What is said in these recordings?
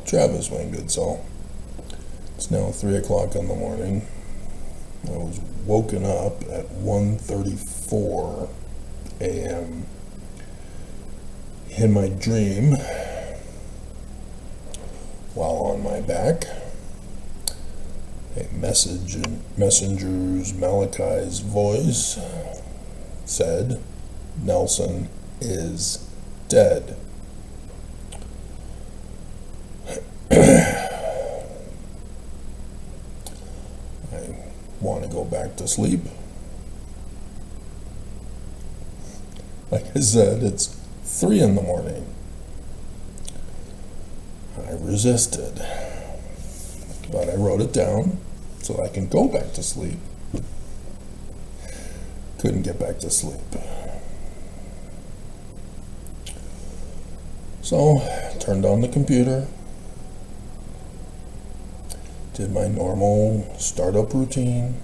Travis, my good soul. It's now 3 o'clock in the morning. I was woken up at 1:34 a.m. In my dream, while on my back, a messenger's Malachi's voice said, "Nelson is dead." I want to go back to sleep. Like I said, it's 3 in the morning. I resisted, but I wrote it down so I can go back to sleep. Couldn't get back to sleep. So, turned on the computer, did my normal startup routine,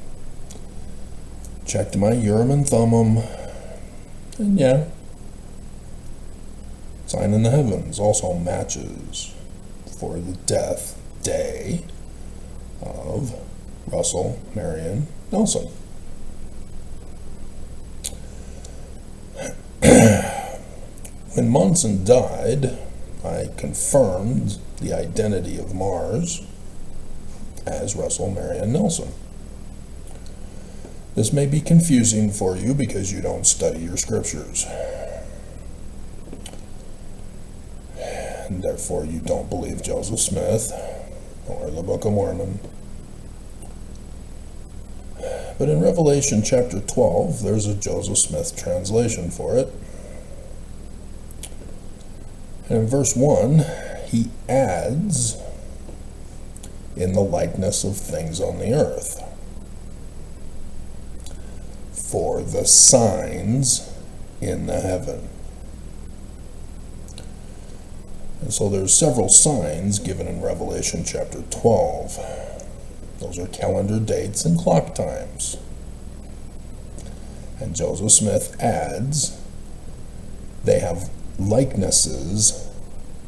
checked my Urim and Thummim, and yeah, sign in the heavens also matches for the death day of Russell Marion Nelson. When Monson died, I confirmed the identity of Mars as Russell Marion Nelson. This may be confusing for you because you don't study your scriptures, and therefore you don't believe Joseph Smith or the Book of Mormon. But in Revelation chapter 12, there's a Joseph Smith translation for it. And in verse 1, he adds, "in the likeness of things on the earth, for the signs in the heaven." And so there's several signs given in Revelation chapter 12. Those are calendar dates and clock times. And Joseph Smith adds, they have likenesses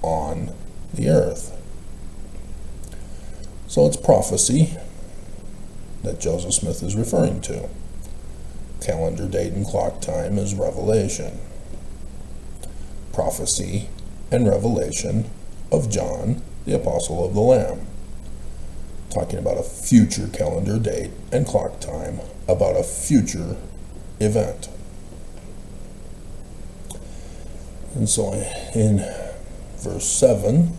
on the earth. So it's prophecy that Joseph Smith is referring to. Calendar date and clock time is Revelation. Prophecy and revelation of John, the Apostle of the Lamb. Talking about a future calendar date and clock time, about a future event. And so in verse 7,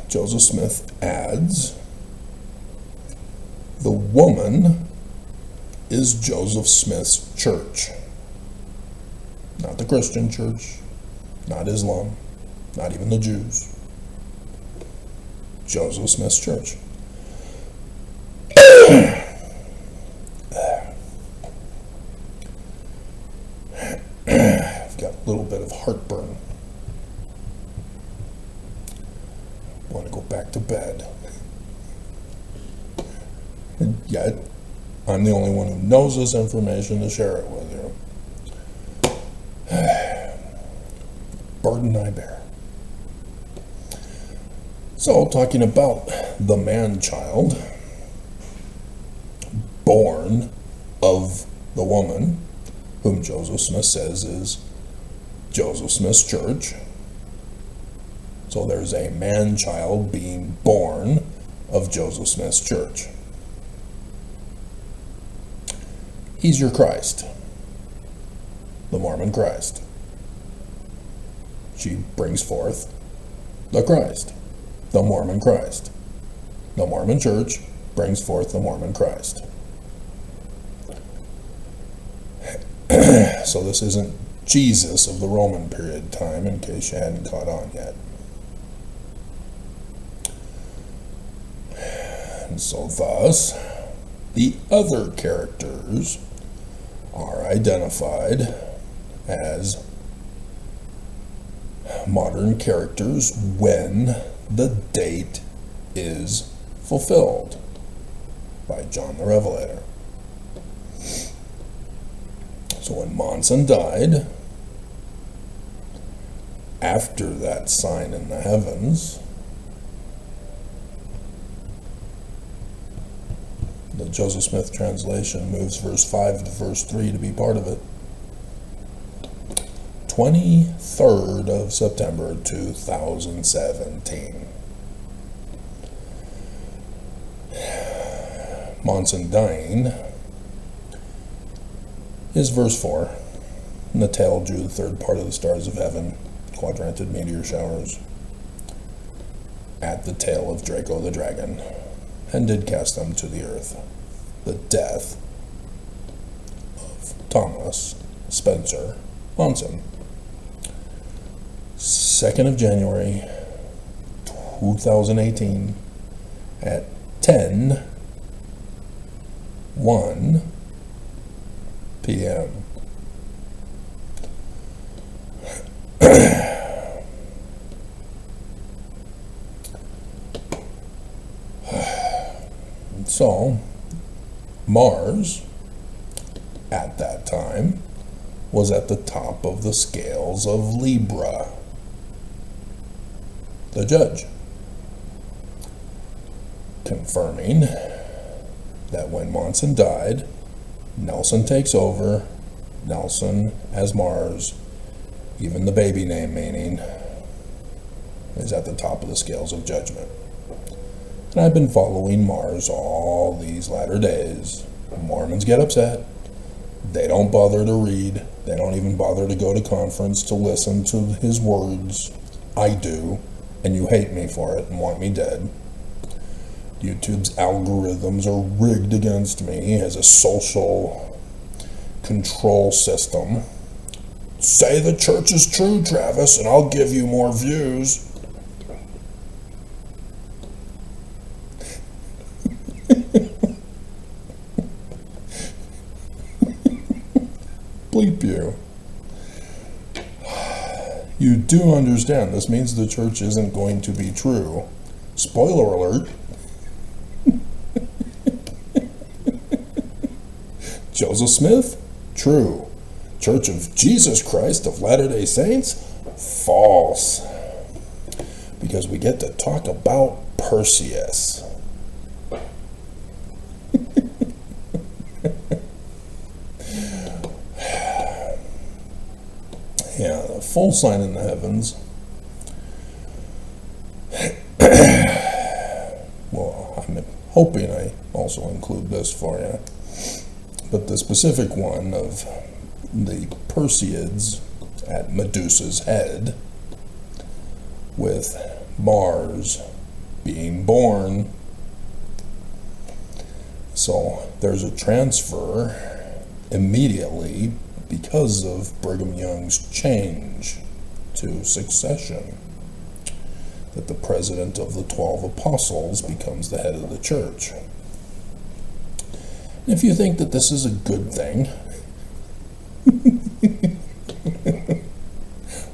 Joseph Smith adds, the woman is Joseph Smith's church. Not the Christian church, not Islam, not even the Jews. Joseph Smith's church. I've got a little bit of heartburn. I want to go back to bed. And yet, I'm the only one who knows this information to share it with you. Burden I bear. So, talking about the man-child born of the woman, whom Joseph Smith says is Joseph Smith's church. So there's a man-child being born of Joseph Smith's church. He's your Christ, the Mormon Christ. She brings forth the Christ, the Mormon Christ. The Mormon church brings forth the Mormon Christ. So this isn't Jesus of the Roman period time, in case you hadn't caught on yet. And so thus, the other characters are identified as modern characters when the date is fulfilled by John the Revelator. So when Monson died, after that sign in the heavens, the Joseph Smith translation moves verse 5 to verse 3 to be part of it. 23rd of September 2017. Monson dying is verse 4. And the tail drew the third part of the stars of heaven, quadranted meteor showers, at the tail of Draco the dragon, and did cast them to the earth. The death of Thomas Spencer Monson. 2nd of January 2018 at 10:01 p.m. So, Mars, at that time, was at the top of the scales of Libra, the judge, confirming that when Monson died, Nelson takes over. Nelson as Mars, even the baby name meaning, is at the top of the scales of judgment. And I've been following Mars all these latter days. Mormons get upset. They don't bother to read. They don't even bother to go to conference to listen to his words. I do, and you hate me for it and want me dead. YouTube's algorithms are rigged against me as a social control system. Say the church is true, Travis, and I'll give you more views. Bleep you. You do understand this means the church isn't going to be true. Spoiler alert. Joseph Smith? True. Church of Jesus Christ of Latter-day Saints? False. Because we get to talk about Perseus. Yeah, the full sign in the heavens. Well, I'm hoping I also include this for you. But the specific one of the Perseids at Medusa's head, with Mars being born. So there's a transfer immediately because of Brigham Young's change to succession, that the president of the 12 apostles becomes the head of the church. And if you think that this is a good thing,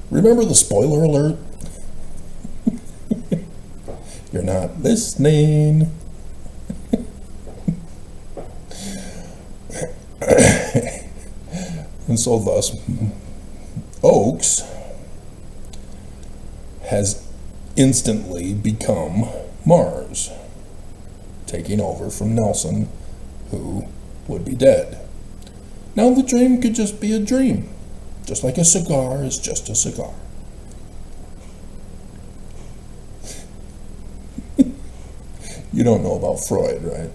remember the spoiler alert? You're not listening. And so thus, Oaks has instantly become Mars, taking over from Nelson, who would be dead. Now the dream could just be a dream, just like a cigar is just a cigar. You don't know about Freud, right?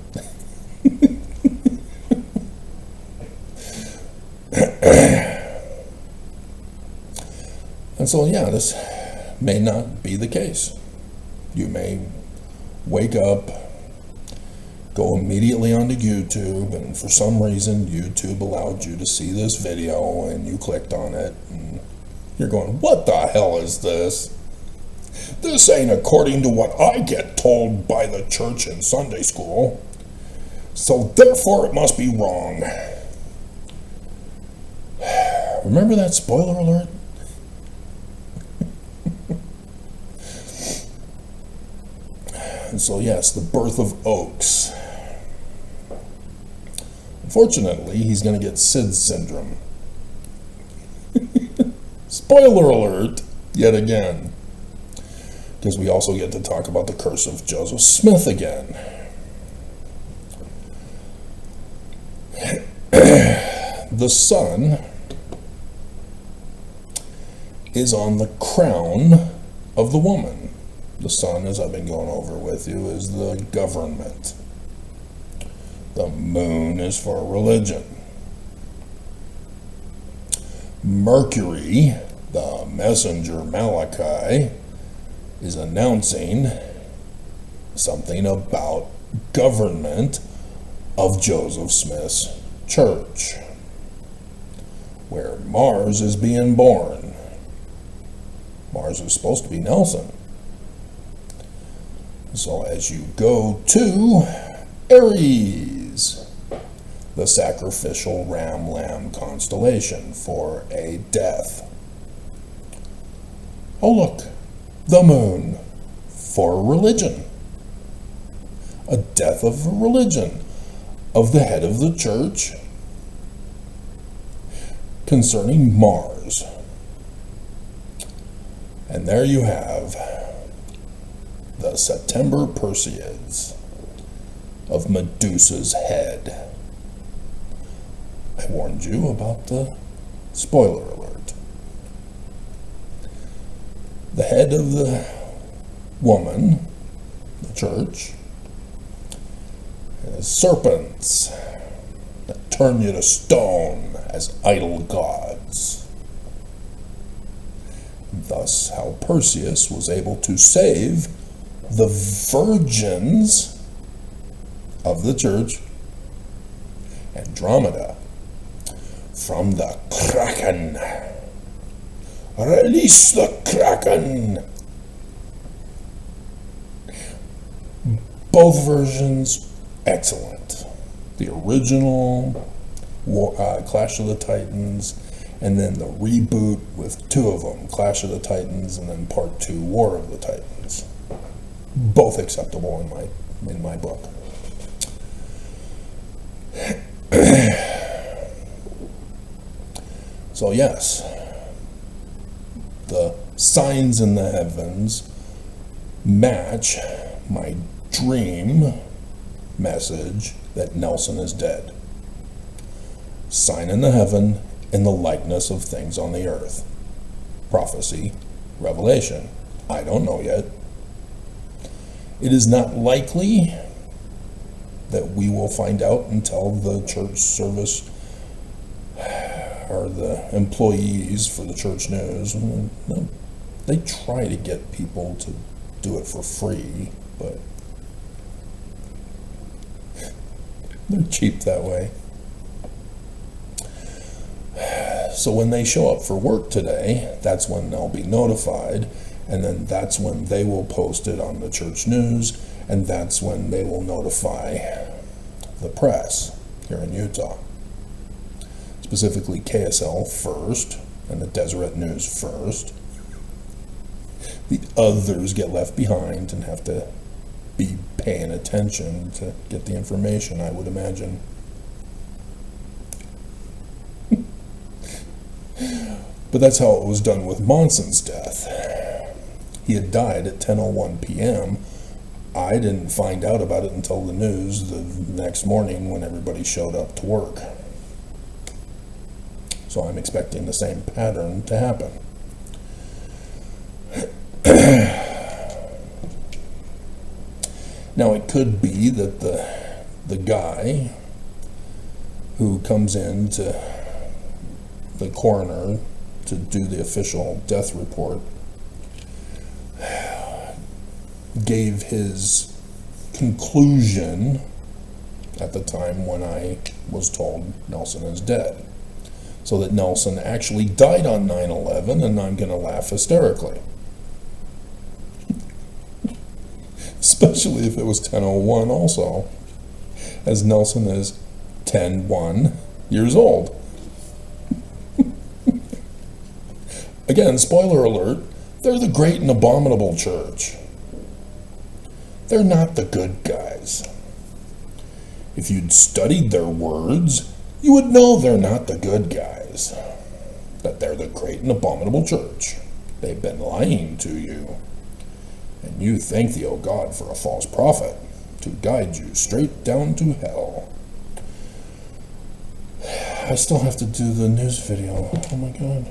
And so, yeah, this may not be the case. You may wake up, go immediately onto YouTube, and for some reason YouTube allowed you to see this video, and you clicked on it, and you're going, what the hell is this? This ain't according to what I get told by the church in Sunday school, so therefore it must be wrong. Remember that spoiler alert? And so yes, the birth of Oaks. Unfortunately, he's going to get SIDS syndrome. Spoiler alert. yet again. Because we also get to talk about the curse of Joseph Smith again. The sun is on the crown of the woman. The sun, as I've been going over with you, is the government. The moon is for religion. Mercury, the messenger Malachi, is announcing something about government of Joseph Smith's church, where Mars is being born. Mars is supposed to be Nelson. So as you go to Aries, the sacrificial ram-lamb constellation for a death. Oh look, the moon for religion. A death of a religion, of the head of the church, concerning Mars. And there you have the September Perseids of Medusa's head. I warned you about the spoiler alert. The head of the woman, the church, is serpents that turn you to stone as idol gods. Thus, how Perseus was able to save the virgins of the church, Andromeda, from the Kraken. Release the Kraken! Both versions, excellent. The original Clash of the Titans, and then the reboot with two of them, Clash of the Titans, and then Part 2, War of the Titans. Both acceptable in my book. So yes, the signs in the heavens match my dream message that Nelson is dead. Sign in the heaven in the likeness of things on the earth. Prophecy, revelation. I don't know yet. It is not likely that we will find out until the church service or the employees for the church news. They try to get people to do it for free, but they're cheap that way. So when they show up for work today, that's when they'll be notified, and then that's when they will post it on the church news, and that's when they will notify the press here in Utah. Specifically KSL first, and the Deseret News first. The others get left behind and have to be paying attention to get the information, I would imagine. But that's how it was done with Monson's death. He had died at 10:01 p.m. I didn't find out about it until the news the next morning when everybody showed up to work. So I'm expecting the same pattern to happen. Now it could be that the guy who comes in to the coroner to do the official death report gave his conclusion at the time when I was told Nelson is dead. So that Nelson actually died on 9/11, and I'm going to laugh hysterically. Especially if it was 10:01 also, as Nelson is 10-1 years old. Again, spoiler alert, they're the great and abominable church. They're not the good guys. If you'd studied their words, you would know they're not the good guys, that they're the great and abominable church. They've been lying to you. And you thank thee, O God, for a false prophet to guide you straight down to hell. I still have to do the news video. Oh my God.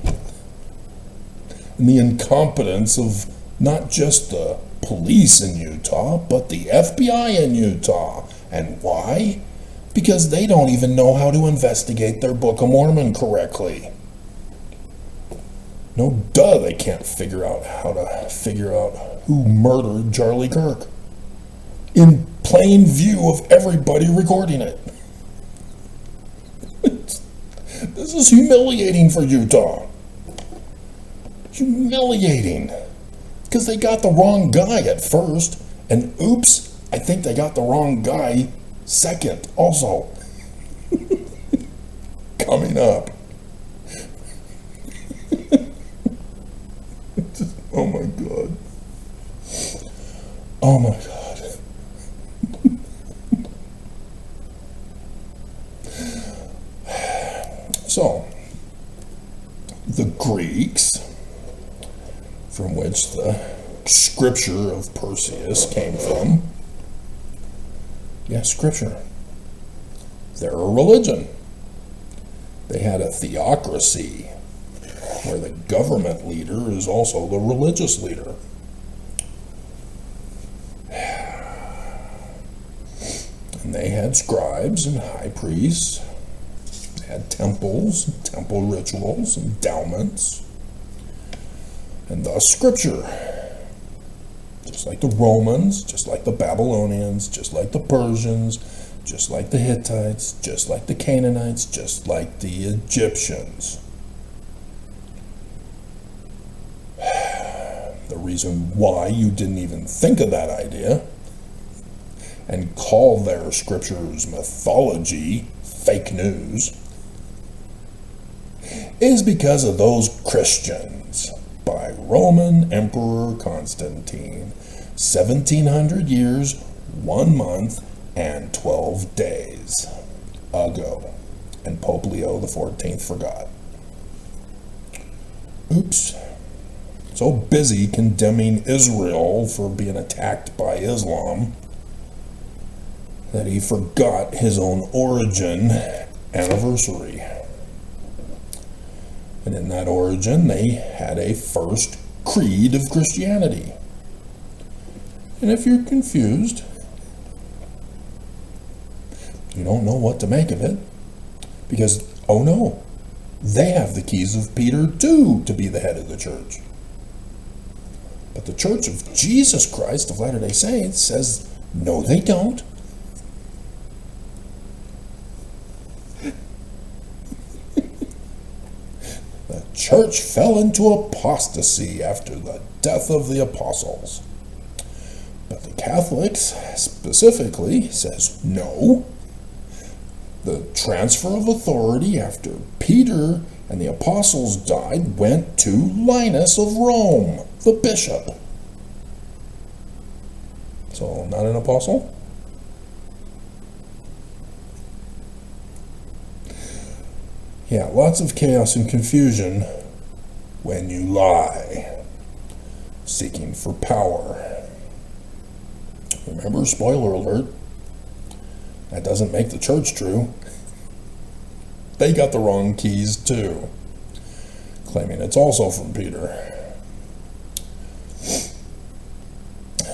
And the incompetence of not just the police in Utah, but the FBI in Utah. And why? Because they don't even know how to investigate their Book of Mormon correctly. No duh, they can't figure out who murdered Charlie Kirk. In plain view of everybody recording it. This is humiliating for Utah. Humiliating. Because they got the wrong guy at first. And oops, I think they got the wrong guy second also. Coming up. Oh my God. Oh my God. So, the Greeks, from which the scripture of Perseus came from, scripture. They're a religion. They had a theocracy, where the government leader is also the religious leader. And they had scribes and high priests. They had temples, temple rituals, endowments, and thus scripture. Just like the Romans, just like the Babylonians, just like the Persians, just like the Hittites, just like the Canaanites, just like the Egyptians. The reason why you didn't even think of that idea and call their scriptures mythology, fake news, is because of those Christians by Roman Emperor Constantine, 1700 years, 1 month, and 12 days ago. And Pope Leo XIV forgot. Oops. So busy condemning Israel for being attacked by Islam that he forgot his own origin anniversary. And in that origin, they had a first creed of Christianity. And if you're confused, you don't know what to make of it, because, oh no, they have the keys of Peter too to be the head of the church. But the Church of Jesus Christ of Latter-day Saints says, no, they don't. The church fell into apostasy after the death of the apostles. But the Catholics specifically says, no. The transfer of authority after Peter and the apostles died went to Linus of Rome, the bishop. So, not an apostle? Yeah, lots of chaos and confusion when you lie, seeking for power. Remember, spoiler alert, that doesn't make the church true. They got the wrong keys too, claiming it's also from Peter.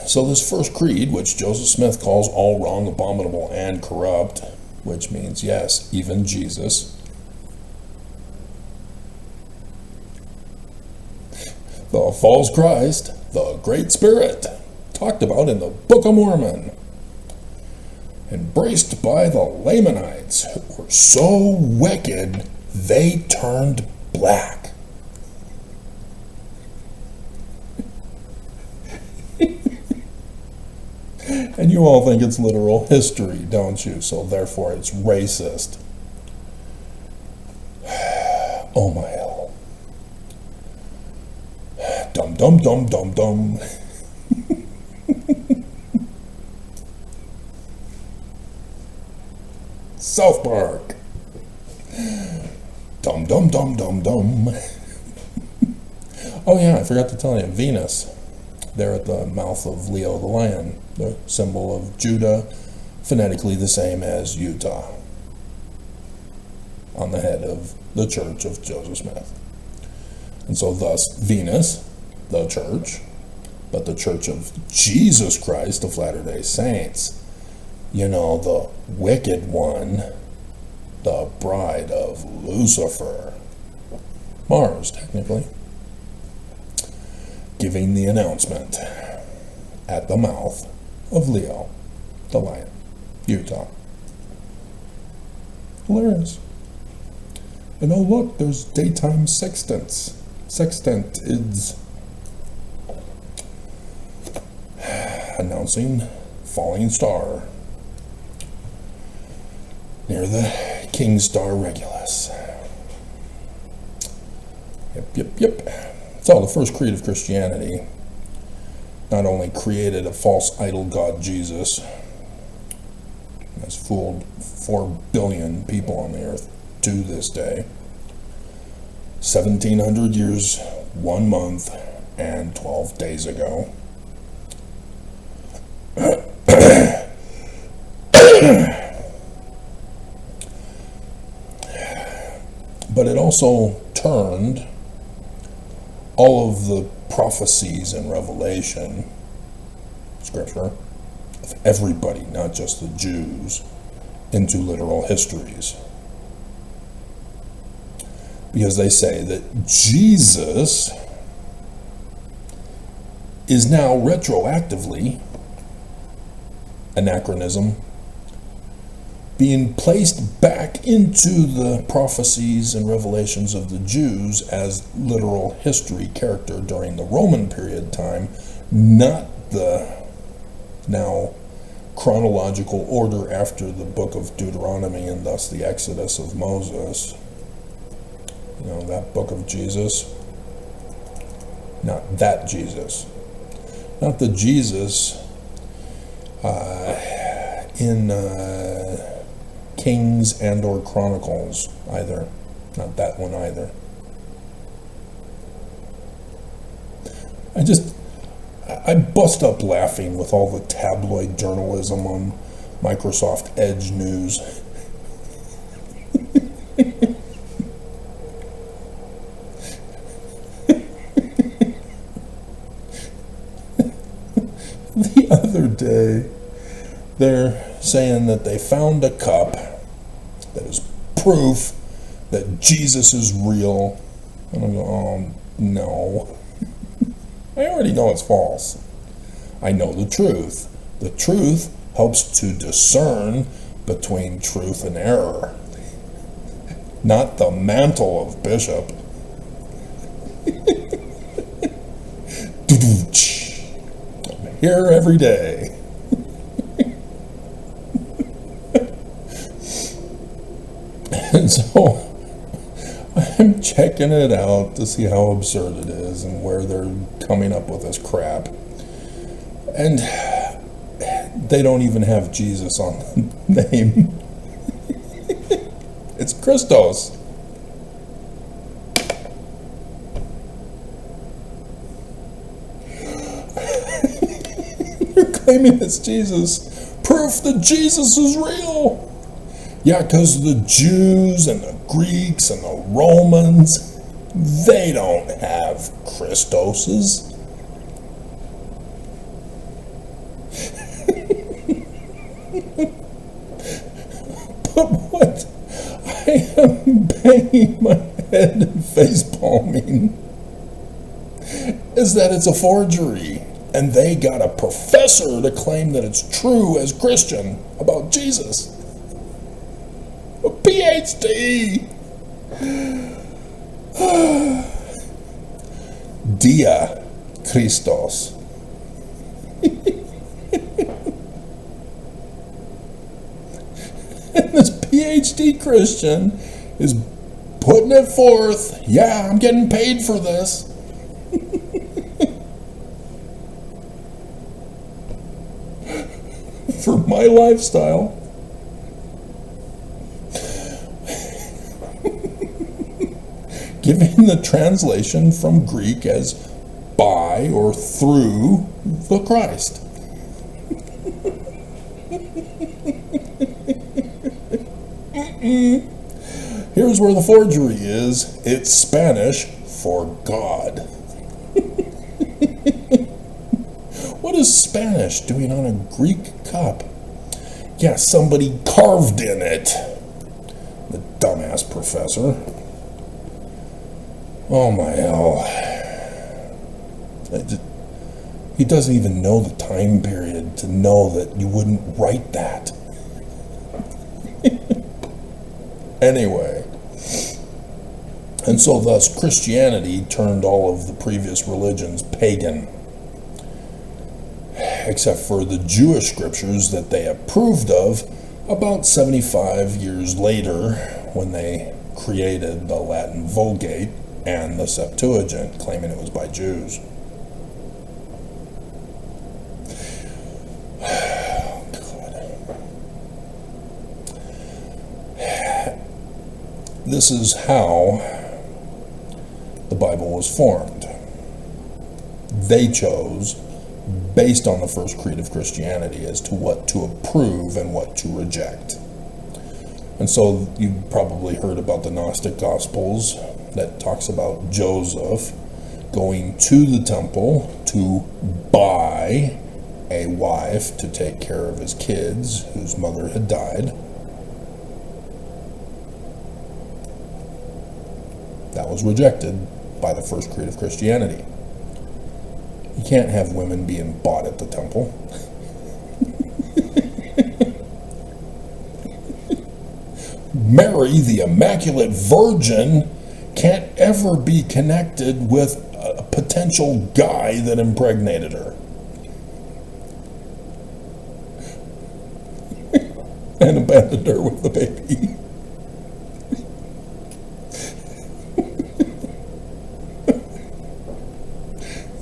So this first creed, which Joseph Smith calls all wrong, abominable, and corrupt, which means, yes, even Jesus, the false Christ, the Great Spirit, talked about in the Book of Mormon, embraced by the Lamanites, who were so wicked they turned black. And you all think it's literal history, don't you? So therefore it's racist. Oh my hell. Dum dum dum dum dum. South Park. Dum dum dum dum dum. Oh yeah, I forgot to tell you, Venus, there at the mouth of Leo the lion, the symbol of Judah, phonetically the same as Utah, on the head of the Church of Joseph Smith. And so thus Venus, the church, but the Church of Jesus Christ of Latter-day Saints, you know, the wicked one, the bride of Lucifer, Mars, technically, giving the announcement at the mouth of Leo, the lion, Utah. Hilarious. And oh look, there's daytime sextants. Sextantids. Announcing falling star near the King Star Regulus. Yep. So the first creed of Christianity not only created a false idol god Jesus, has fooled 4 billion people on the earth to this day, 1700 years, 1 month, and 12 days ago. But it also turned all of the prophecies in Revelation, scripture, of everybody, not just the Jews, into literal histories. Because they say that Jesus is now retroactively, anachronism, being placed back into the prophecies and revelations of the Jews as literal history character during the Roman period time, not the now chronological order after the book of Deuteronomy and thus the Exodus of Moses. You know, that book of Jesus. Not that Jesus. Not the Jesus in Kings and or Chronicles either. Not that one either. I bust up laughing with all the tabloid journalism on Microsoft Edge News. The other day, they're saying that they found a cup that is proof that Jesus is real. And I go, oh, no. I already know it's false. I know the truth. The truth helps to discern between truth and error. Not the mantle of bishop. I'm here every day. And so I'm checking it out to see how absurd it is and where they're coming up with this crap. And they don't even have Jesus on the name. It's Christos. You're claiming it's Jesus. Proof that Jesus is real. Yeah, because the Jews and the Greeks and the Romans, they don't have Christoses. But what I am banging my head and face palming is that it's a forgery, and they got a professor to claim that it's true as Christian about Jesus. A PhD! Dia Christos. And this PhD Christian is putting it forth. Yeah, I'm getting paid for this. For my lifestyle. giving the translation from Greek as by or through the Christ. Here's where the forgery is. It's Spanish for God. What is Spanish doing on a Greek cup? Yeah, somebody carved in it. The dumbass professor. Oh my hell. He doesn't even know the time period to know that you wouldn't write that. Anyway. And so thus Christianity turned all of the previous religions pagan, except for the Jewish scriptures that they approved of about 75 years later when they created the Latin Vulgate and the Septuagint, claiming it was by Jews. This is how the Bible was formed. They chose, based on the first creed of Christianity, as to what to approve and what to reject. And so you probably heard about the Gnostic Gospels that talks about Joseph going to the temple to buy a wife to take care of his kids whose mother had died. That was rejected by the first creed of Christianity. You can't have women being bought at the temple. Mary, the Immaculate Virgin, can't ever be connected with a potential guy that impregnated her. And abandoned her with the baby.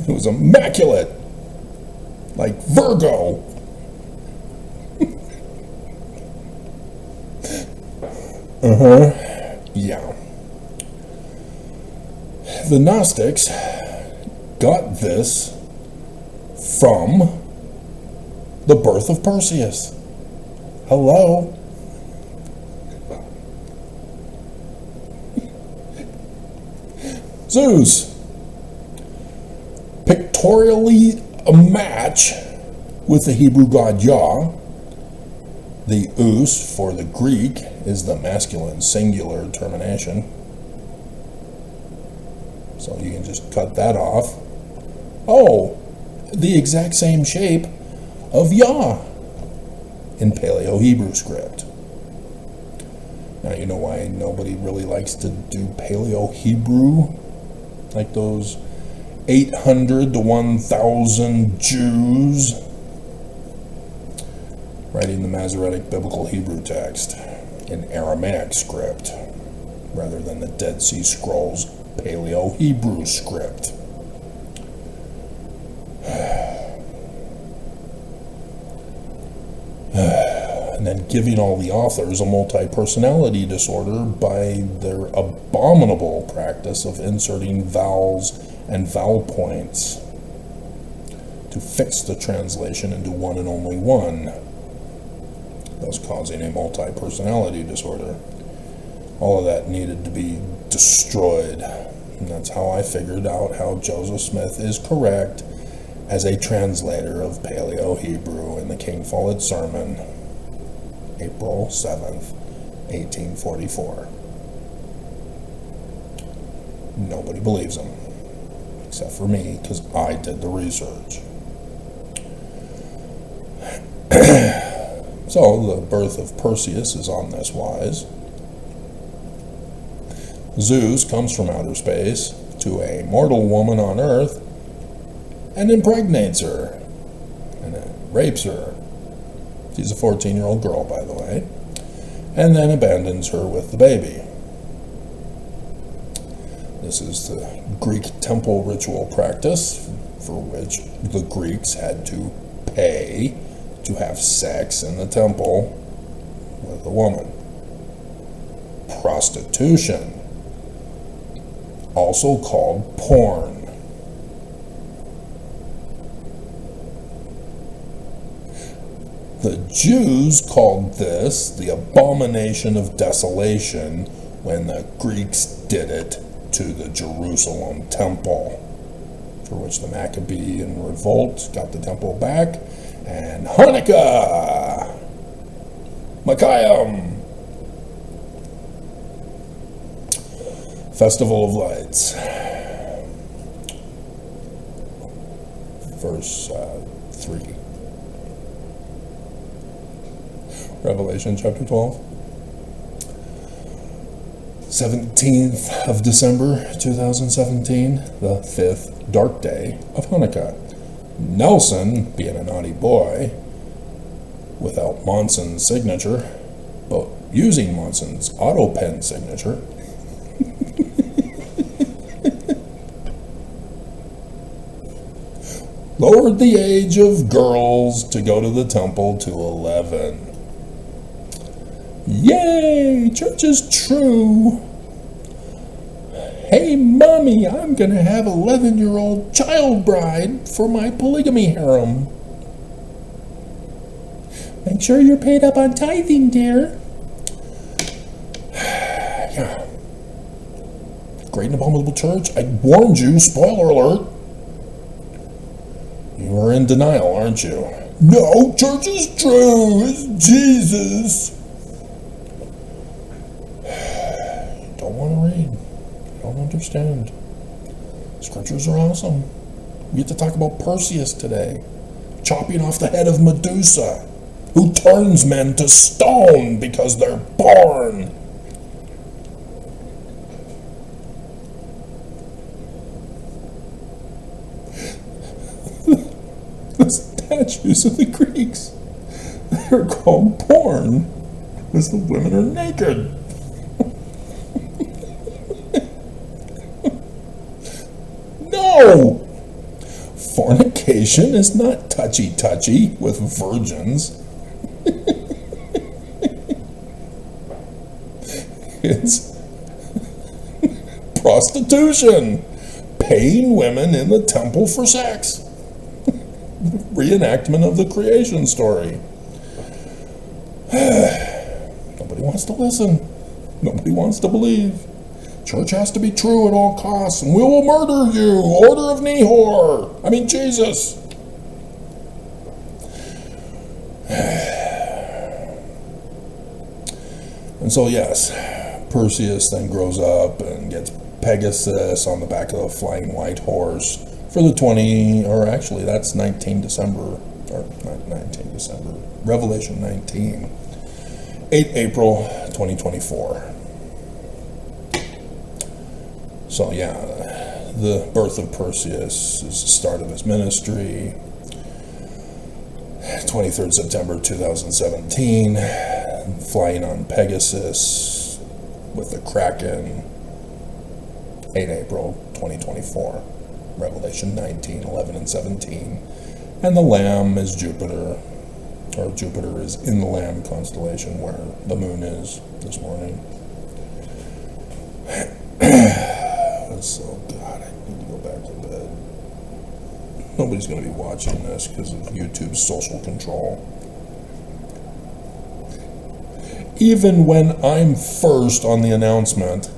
It was immaculate, like Virgo. Yeah. The Gnostics got this from the birth of Perseus. Hello? Zeus. Pictorially a match with the Hebrew god Yah. The us for the Greek is the masculine singular termination. So you can just cut that off. Oh, the exact same shape of Yah in Paleo-Hebrew script. Now you know why nobody really likes to do Paleo-Hebrew, like those 800 to 1,000 Jews writing the Masoretic Biblical Hebrew text in Aramaic script rather than the Dead Sea Scrolls Paleo-Hebrew script. And then giving all the authors a multi-personality disorder by their abominable practice of inserting vowels and vowel points to fix the translation into one and only one, thus causing a multi-personality disorder. All of that needed to be destroyed. And that's how I figured out how Joseph Smith is correct as a translator of Paleo-Hebrew in the King Follett Sermon, April 7th, 1844. Nobody believes him, except for me, because I did the research. So, the birth of Perseus is on this wise. Zeus comes from outer space to a mortal woman on Earth and impregnates her and rapes her. She's a 14-year-old girl, by the way, and then abandons her with the baby. This is the Greek temple ritual practice for which the Greeks had to pay to have sex in the temple with a woman. Prostitution. also called porn. The Jews called this the abomination of desolation when the Greeks did it to the Jerusalem temple, for which the Maccabean revolt got the temple back, and Hanukkah, Makayim, Festival of Lights. Verse 3. Revelation chapter 12. 17th of December 2017, the 5th dark day of Hanukkah. Nelson, being a naughty boy, without Monson's signature, but using Monson's auto pen signature, lowered the age of girls to go to the temple to 11. Yay! Church is true! Hey, Mommy, I'm gonna have 11-year-old child bride for my polygamy harem. Make sure you're paid up on tithing, dear. Yeah. Great and abominable church, I warned you, spoiler alert. You are in denial, aren't you? No, church is true, it's Jesus. You don't want to read. You don't understand. Scriptures are awesome. We get to talk about Perseus today, chopping off the head of Medusa, who turns men to stone because they're born. The statues of the Greeks, they're called porn because the women are naked. No! Fornication is not touchy-touchy with virgins. It's prostitution, paying women in the temple for sex. Reenactment of the creation story. Nobody wants to listen. Nobody wants to believe. Church has to be true at all costs, and we will murder you. Order of Nehor. I mean, Jesus. And so, yes, Perseus then grows up and gets Pegasus on the back of a flying white horse for the 20, or actually that's 19 December, or not 19 December, Revelation 19, 8 April 2024. So yeah, the birth of Perseus is the start of his ministry. 23rd September 2017, flying on Pegasus with the Kraken. 8 April 2024, Revelation 19, 11, and 17. And the Lamb is Jupiter, or Jupiter is in the Lamb constellation where the moon is this morning. So, God, I need to go back to bed. Nobody's going to be watching this because of YouTube's social control. Even when I'm first on the announcement,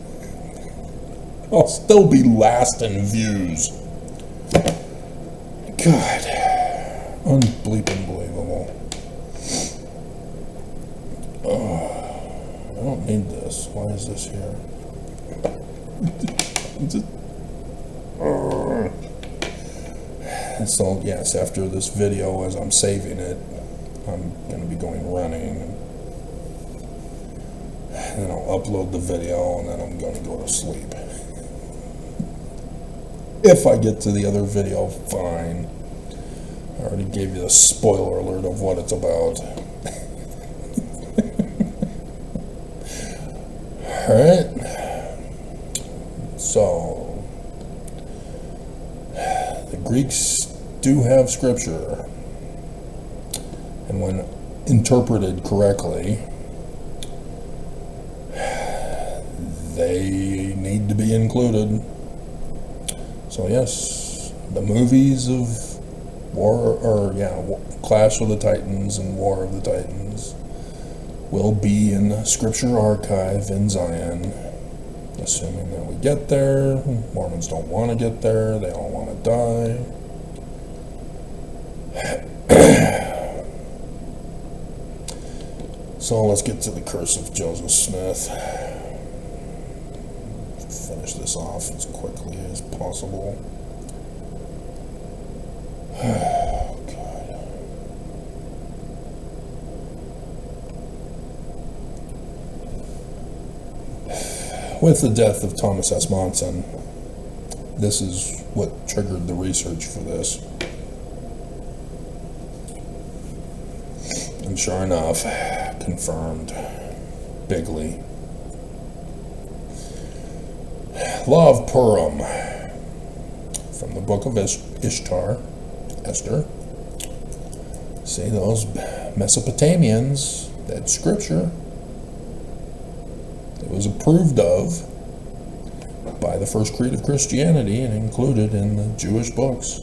I'll still be last in views. God, unbleeping believable. I don't need this. Why is this here? And so, yes, after this video, as I'm saving it, I'm going to be going running. And then I'll upload the video, and then I'm going to go to sleep. If I get to the other video, fine. I already gave you the spoiler alert of what it's about. Alright. So, the Greeks do have scripture. And when interpreted correctly, they need to be included. So yes, the movies of Clash of the Titans and War of the Titans will be in the Scripture Archive in Zion, assuming that we get there. Mormons don't want to get there. They all want to die. So let's get to the curse of Joseph Smith. Finish this off as quickly as possible. Oh, God. With the death of Thomas S. Monson, this is what triggered the research for this. And sure enough, confirmed bigly. Law of Purim, from the book of Esther. See, those Mesopotamians, that scripture, it was approved of by the first creed of Christianity and included in the Jewish books,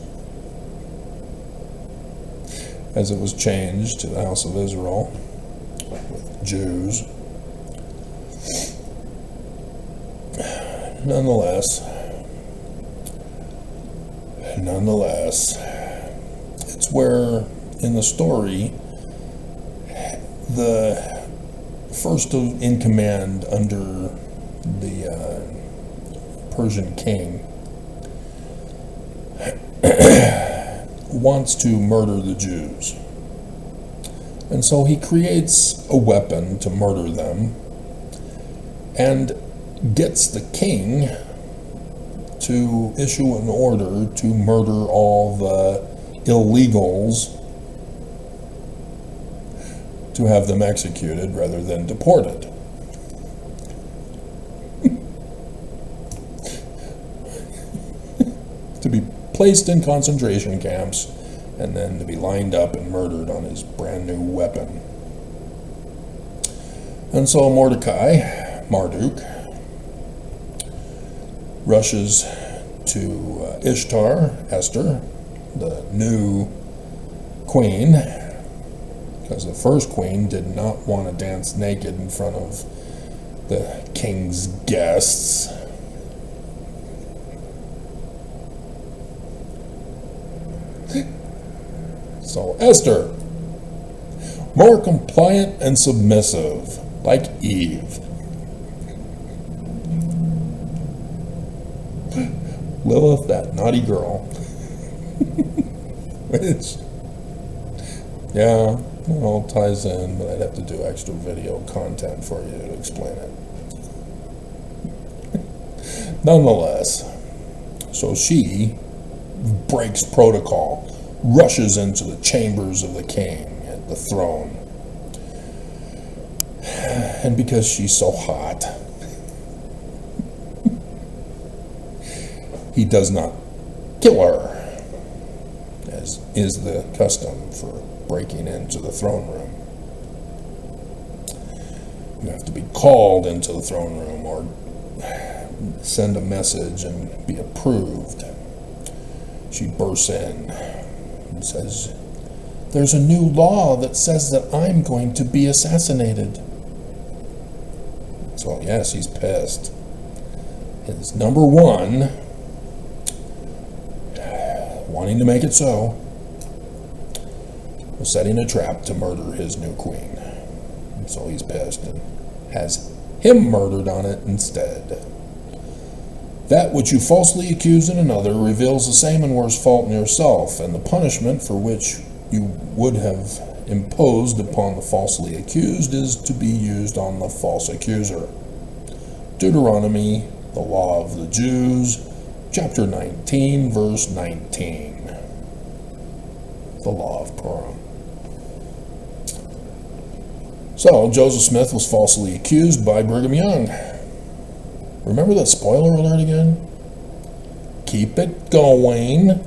as it was changed to the house of Israel with Jews. Nonetheless, it's where in the story the first in command under the Persian king wants to murder the Jews. And so he creates a weapon to murder them and gets the king to issue an order to murder all the illegals, to have them executed rather than deported. To be placed in concentration camps and then to be lined up and murdered on his brand new weapon. And so Marduk, rushes to Esther, the new queen, because the first queen did not want to dance naked in front of the king's guests. So Esther, more compliant and submissive, like Eve. Lilith, that naughty girl. Which, yeah, it all ties in, but I'd have to do extra video content for you to explain it. Nonetheless, so she breaks protocol, rushes into the chambers of the king at the throne. And because she's so hot, he does not kill her, as is the custom for breaking into the throne room. You have to be called into the throne room or send a message and be approved. She bursts in and says, "There's a new law that says that I'm going to be assassinated." So yes, he's pissed. His number one, wanting to make it so, was setting a trap to murder his new queen. And so he's pissed and has him murdered on it instead. That which you falsely accuse in another reveals the same and worse fault in yourself, and the punishment for which you would have imposed upon the falsely accused is to be used on the false accuser. Deuteronomy, the law of the Jews, chapter 19, verse 19. The law of Purim. So, Joseph Smith was falsely accused by Brigham Young. Remember that spoiler alert again? Keep it going.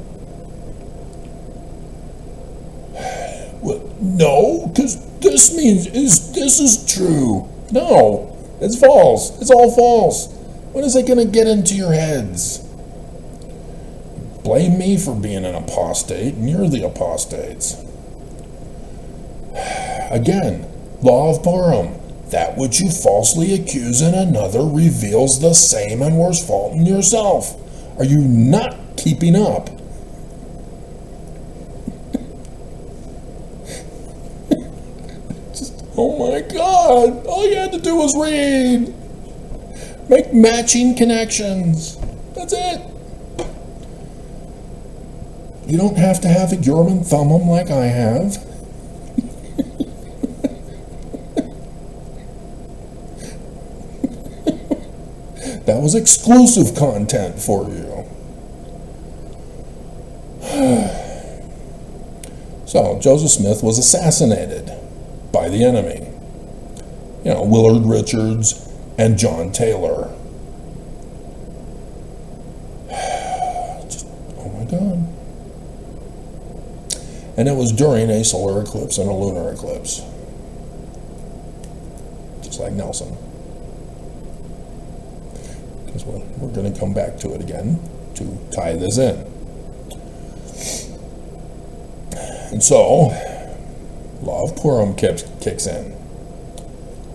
Well, no, because this means this is true. No, it's false. It's all false. When is it going to get into your heads? blame me for being an apostate, and you're the apostates. Again, law of Purim. That which you falsely accuse in another reveals the same and worse fault in yourself. Are you not keeping up? Oh my God, all you had to do was read. Make matching connections. That's it. You don't have to have a Urim and Thummim like I have. That was exclusive content for you. So, Joseph Smith was assassinated by the enemy. You know, Willard Richards and John Taylor. Just, oh my God. And it was during a solar eclipse and a lunar eclipse. Just like Nelson. Because we're going to come back to it again to tie this in. And so, law of Purim kicks in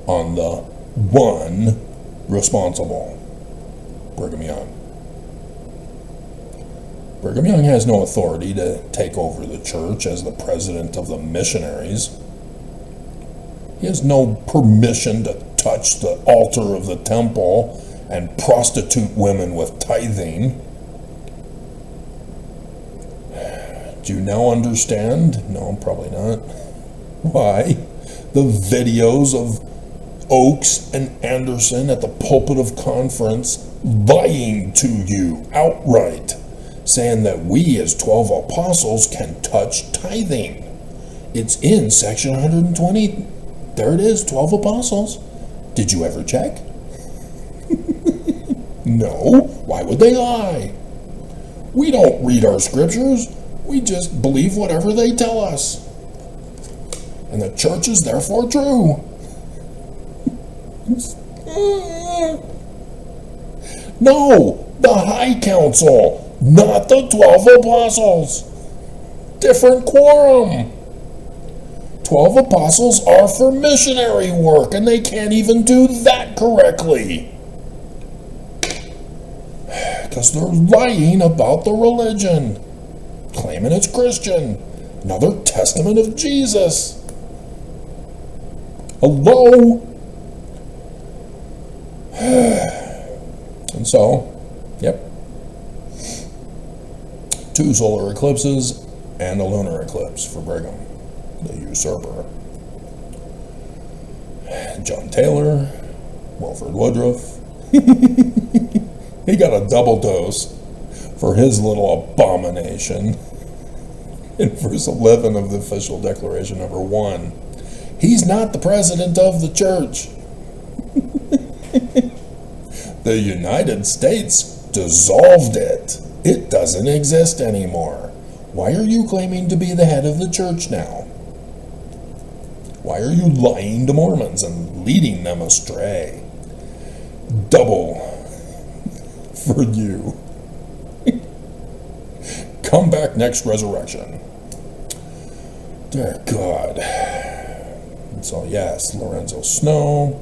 on the one responsible, Brigham Young. Brigham Young has no authority to take over the church as the president of the missionaries. He has no permission to touch the altar of the temple and prostitute women with tithing. Do you now understand? No, probably not. Why? The videos of Oakes and Anderson at the pulpit of conference lying to you outright, saying that we as 12 apostles can touch tithing. It's in section 120. There it is, 12 apostles. Did you ever check? No. Why would they lie? We don't read our scriptures. We just believe whatever they tell us. And the church is therefore true. No, the High Council, not the 12 apostles. Different quorum. 12 apostles are for missionary work, and they can't even do that correctly. Because they're lying about the religion, claiming it's Christian, another testament of Jesus. Hello? And so, yep, 2 solar eclipses and a lunar eclipse for Brigham, the usurper. John Taylor, Wilford Woodruff, he got a double dose for his little abomination in verse 11 of the official declaration number 1. He's not the president of the church. The United States dissolved it. It doesn't exist anymore. Why are you claiming to be the head of the church now? Why are you lying to Mormons and leading them astray? Double for you. Come back next resurrection. Dear God. And so yes, Lorenzo Snow,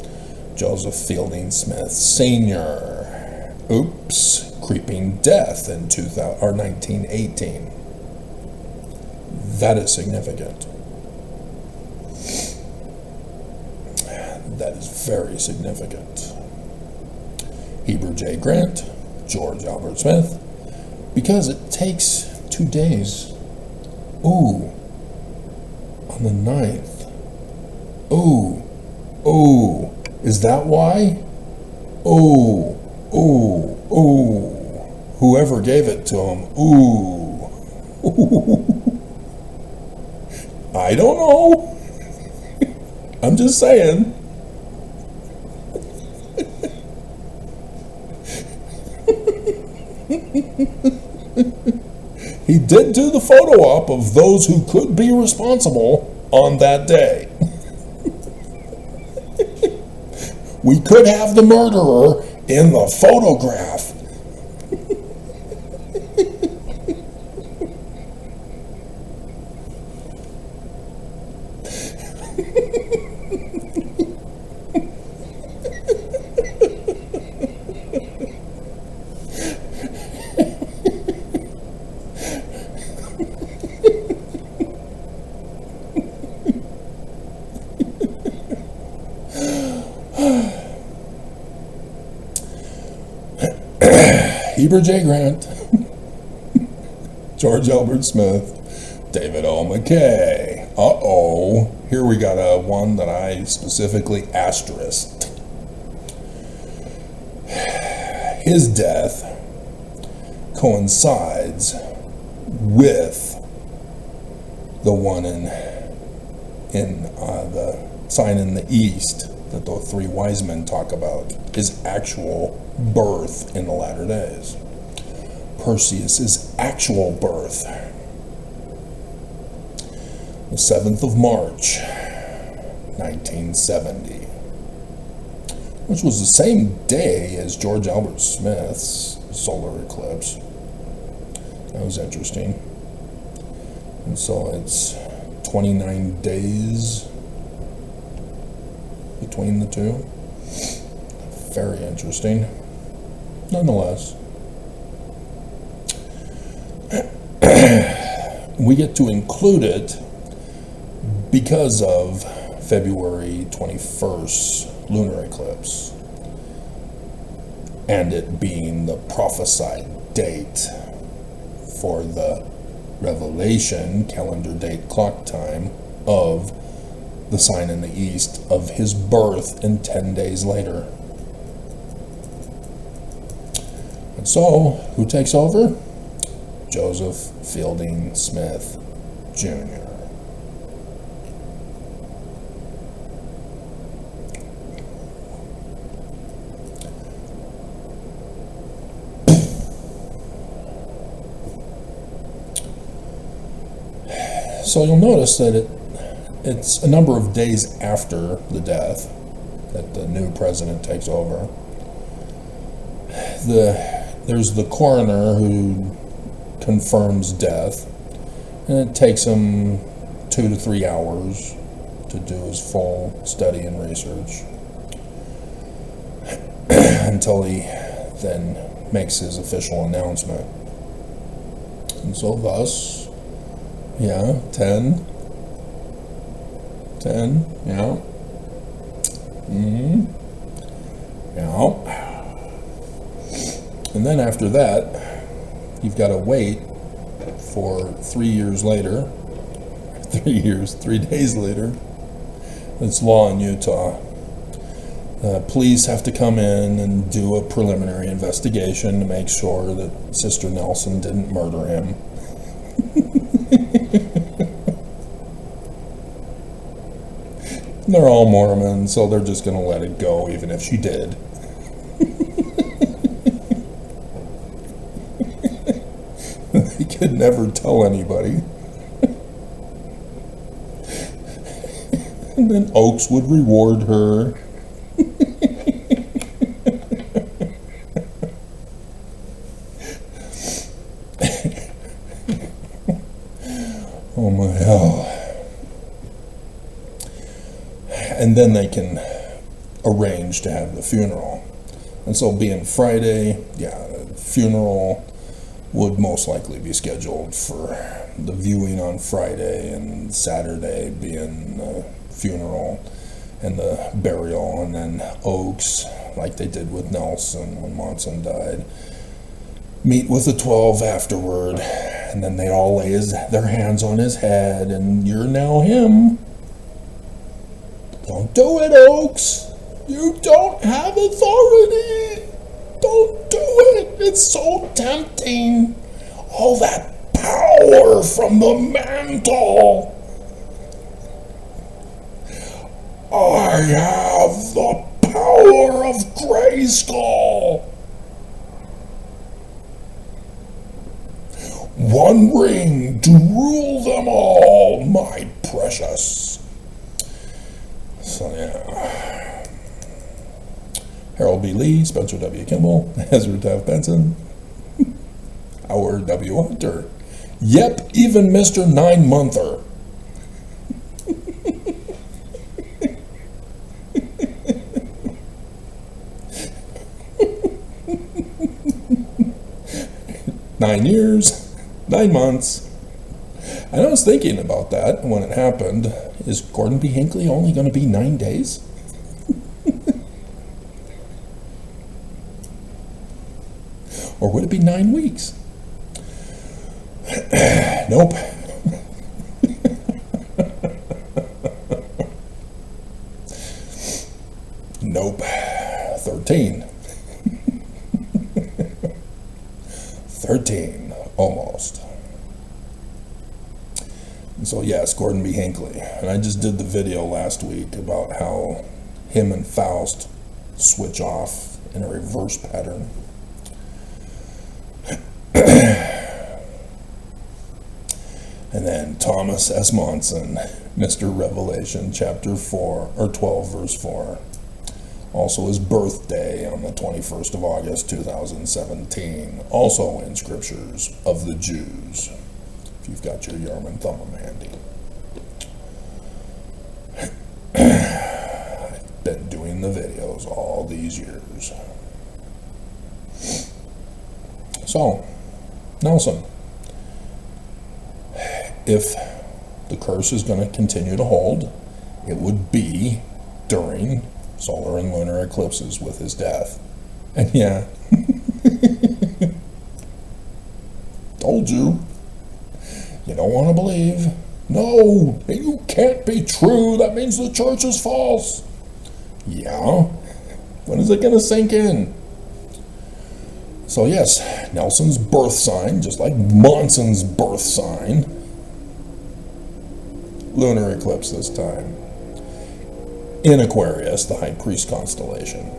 Joseph Fielding Smith Sr. Oops, creeping death in 1918. That is significant. That is very significant. Heber J. Grant, George Albert Smith, because it takes 2 days. Ooh, on the 9th. Ooh, ooh, is that why? Ooh, ooh, ooh. Whoever gave it to him, ooh. Ooh. I don't know. I'm just saying. He did do the photo op of those who could be responsible on that day. We could have the murderer in the photograph. Heber J. Grant, George Albert Smith, David O. McKay. Uh-oh, here we got a one that I specifically asterisked. His death coincides with the one in the sign in the east that the three wise men talk about, his actual birth in the latter days. Perseus' actual birth, the 7th of March, 1970, which was the same day as George Albert Smith's solar eclipse. That was interesting. And so it's 29 days between the two. Very interesting. Nonetheless, we get to include it because of February 21st lunar eclipse and it being the prophesied date for the revelation, calendar date, clock time, of the sign in the east of his birth and 10 days later. And so, who takes over? Joseph Fielding Smith Jr. So you'll notice that it's a number of days after the death that the new president takes over. There's the coroner who confirms death, and it takes him 2 to 3 hours to do his full study and research until he then makes his official announcement. And so thus, 10, yeah. Yeah. And then after that, you've got to wait for 3 years later, 3 days later. It's law in Utah. Police have to come in and do a preliminary investigation to make sure that Sister Nelson didn't murder him. They're all Mormon, so they're just going to let it go, even if she did. They could never tell anybody. And then Oaks would reward her. Oh my hell. And then they can arrange to have the funeral. And so being Friday, the funeral would most likely be scheduled for the viewing on Friday, and Saturday being the funeral and the burial, and then Oaks, like they did with Nelson when Monson died, meet with the 12 afterward, and then they all lay their hands on his head, and you're now him. Don't do it, Oaks. You don't have authority. Don't do it. It's so tempting. All that power from the mantle. I have the power of Grayskull. One ring to rule them all, my precious. So, Harold B. Lee, Spencer W. Kimball, Ezra Taft Benson, Howard W. Hunter. Yep, even Mr. 9-monther. 9 years, 9 months. And I was thinking about that when it happened. Is Gordon B. Hinckley only going to be 9 days? Or would it be 9 weeks? Nope. Nope. 13. 13, almost. And so yes, Gordon B. Hinckley. And I just did the video last week about how him and Faust switch off in a reverse pattern. And then Thomas S. Monson, Mr. Revelation, chapter 4, or 12, verse 4. Also his birthday on the 21st of August, 2017. Also in Scriptures of the Jews, if you've got your Urim and Thummim handy. I've been doing the videos all these years. So, Nelson, if the curse is going to continue to hold, it would be during solar and lunar eclipses with his death. And yeah, told you, you don't want to believe. No, you can't be true. That means the church is false. Yeah, when is it going to sink in? So yes, Nelson's birth sign, just like Monson's birth sign, lunar eclipse this time, in Aquarius, the High Priest constellation,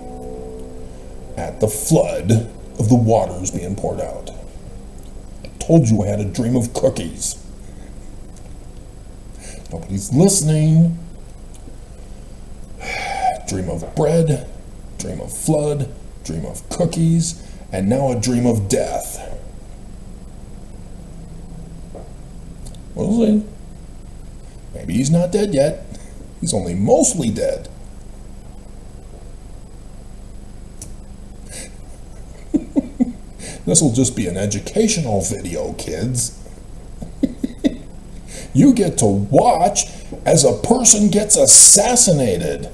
at the flood of the waters being poured out. I told you I had a dream of cookies. Nobody's listening. Dream of bread, dream of flood, dream of cookies, and now a dream of death. We'll see. Maybe he's not dead yet. He's only mostly dead. This will just be an educational video, kids. You get to watch as a person gets assassinated.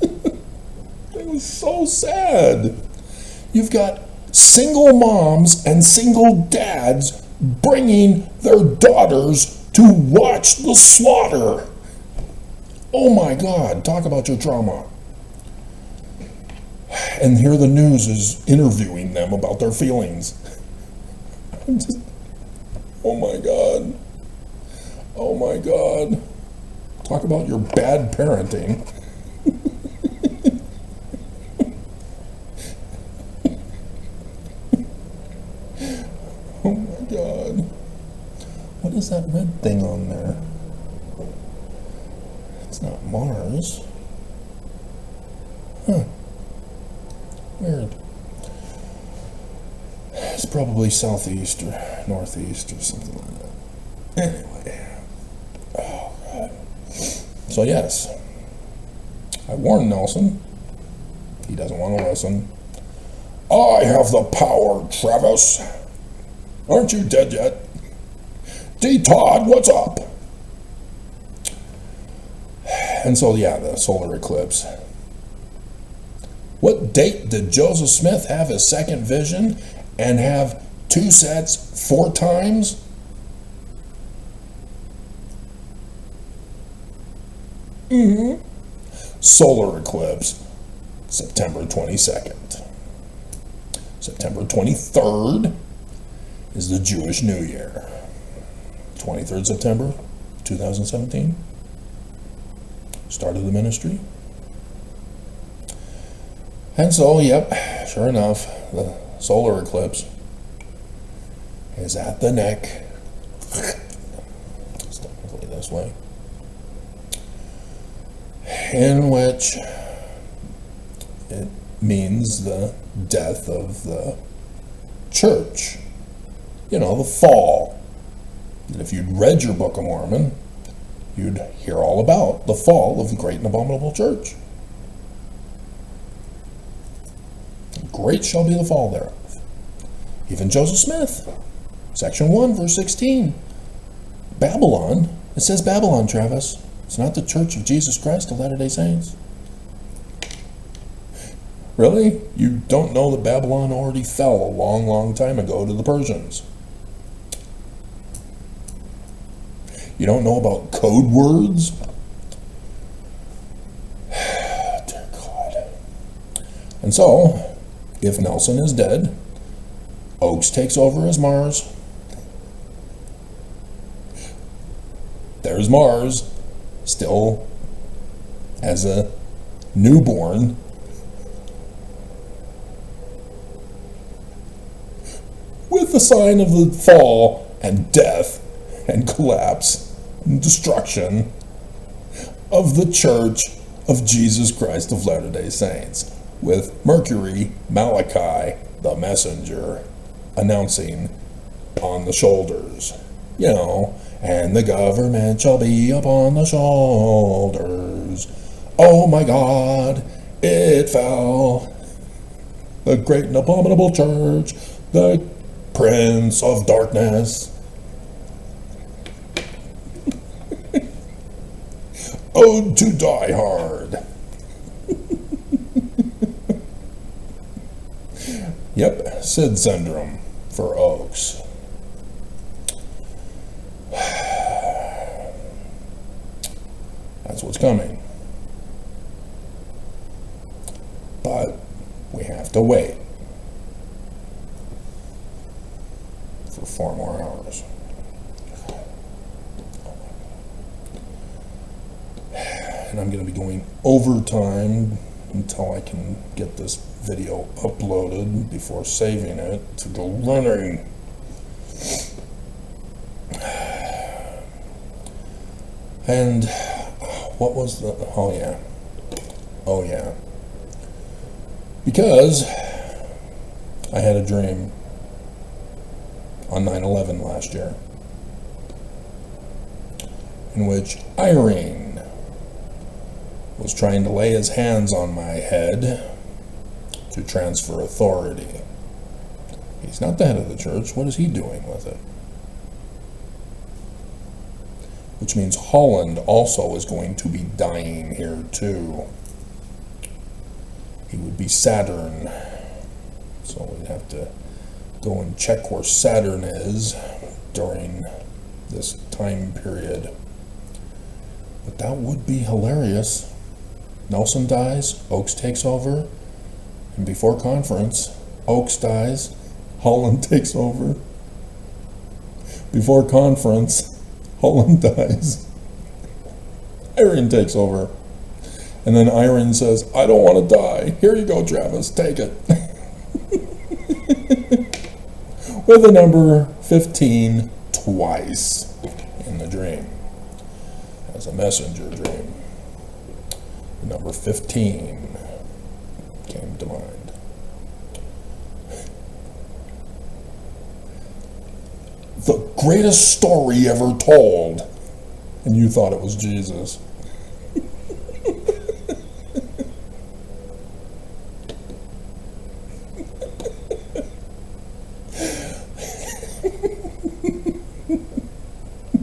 It was so sad. You've got single moms and single dads bringing their daughters to watch the slaughter. Oh my God, talk about your trauma. And here the news is interviewing them about their feelings. Oh my God. Oh my God. Talk about your bad parenting. Oh my God. What is that red thing on there? It's not Mars. Huh. Weird. It's probably southeast or northeast or something like that. Anyway. Oh, God. So, yes. I warned Nelson. He doesn't want to listen. I have the power, Travis. Aren't you dead yet? D. Todd, what's up? And so, yeah, the solar eclipse. What date did Joseph Smith have his second vision and have 2 sets 4 times? Solar eclipse, September 22nd. September 23rd is the Jewish New Year. 23rd September 2017. Start of the ministry. And so, yep, sure enough, the solar eclipse is at the neck. It's technically this way. In which it means the death of the church. You know, the fall. And if you'd read your Book of Mormon, you'd hear all about the fall of the great and abominable church. Great shall be the fall thereof. Even Joseph Smith, section 1, verse 16. Babylon, it says Babylon, Travis. It's not the Church of Jesus Christ of Latter-day Saints. Really? You don't know that Babylon already fell a long, long time ago to the Persians? You don't know about code words? Dear God. And so, if Nelson is dead, Oakes takes over as Mars. There's Mars, still as a newborn. With the sign of the fall and death and collapse and destruction of the Church of Jesus Christ of Latter-day Saints, with Mercury, Malachi, the messenger, announcing on the shoulders, you know, and the government shall be upon the shoulders. Oh my God, it fell. The great and abominable church, the Prince of Darkness. Ode to Die Hard. Yep, Sid syndrome for Oakes. That's what's coming. But we have to wait for 4 more hours. And I'm going to be going overtime until I can get this video uploaded before saving it to go running. And what was the, oh yeah, because I had a dream on 9/11 last year in which Irene was trying to lay his hands on my head to transfer authority. He's not the head of the church. What is he doing with it? Which means Holland also is going to be dying here too. He would be Saturn. So we'd have to go and check where Saturn is during this time period. But that would be hilarious. Nelson dies, Oakes takes over, and before conference, Oakes dies, Holland takes over. Before conference, Holland dies, Irene takes over. And then Irene says, I don't want to die. Here you go, Travis, take it. With the number 15 twice in the dream. As a messenger dream. Number 15 came to mind. The greatest story ever told, and you thought it was Jesus.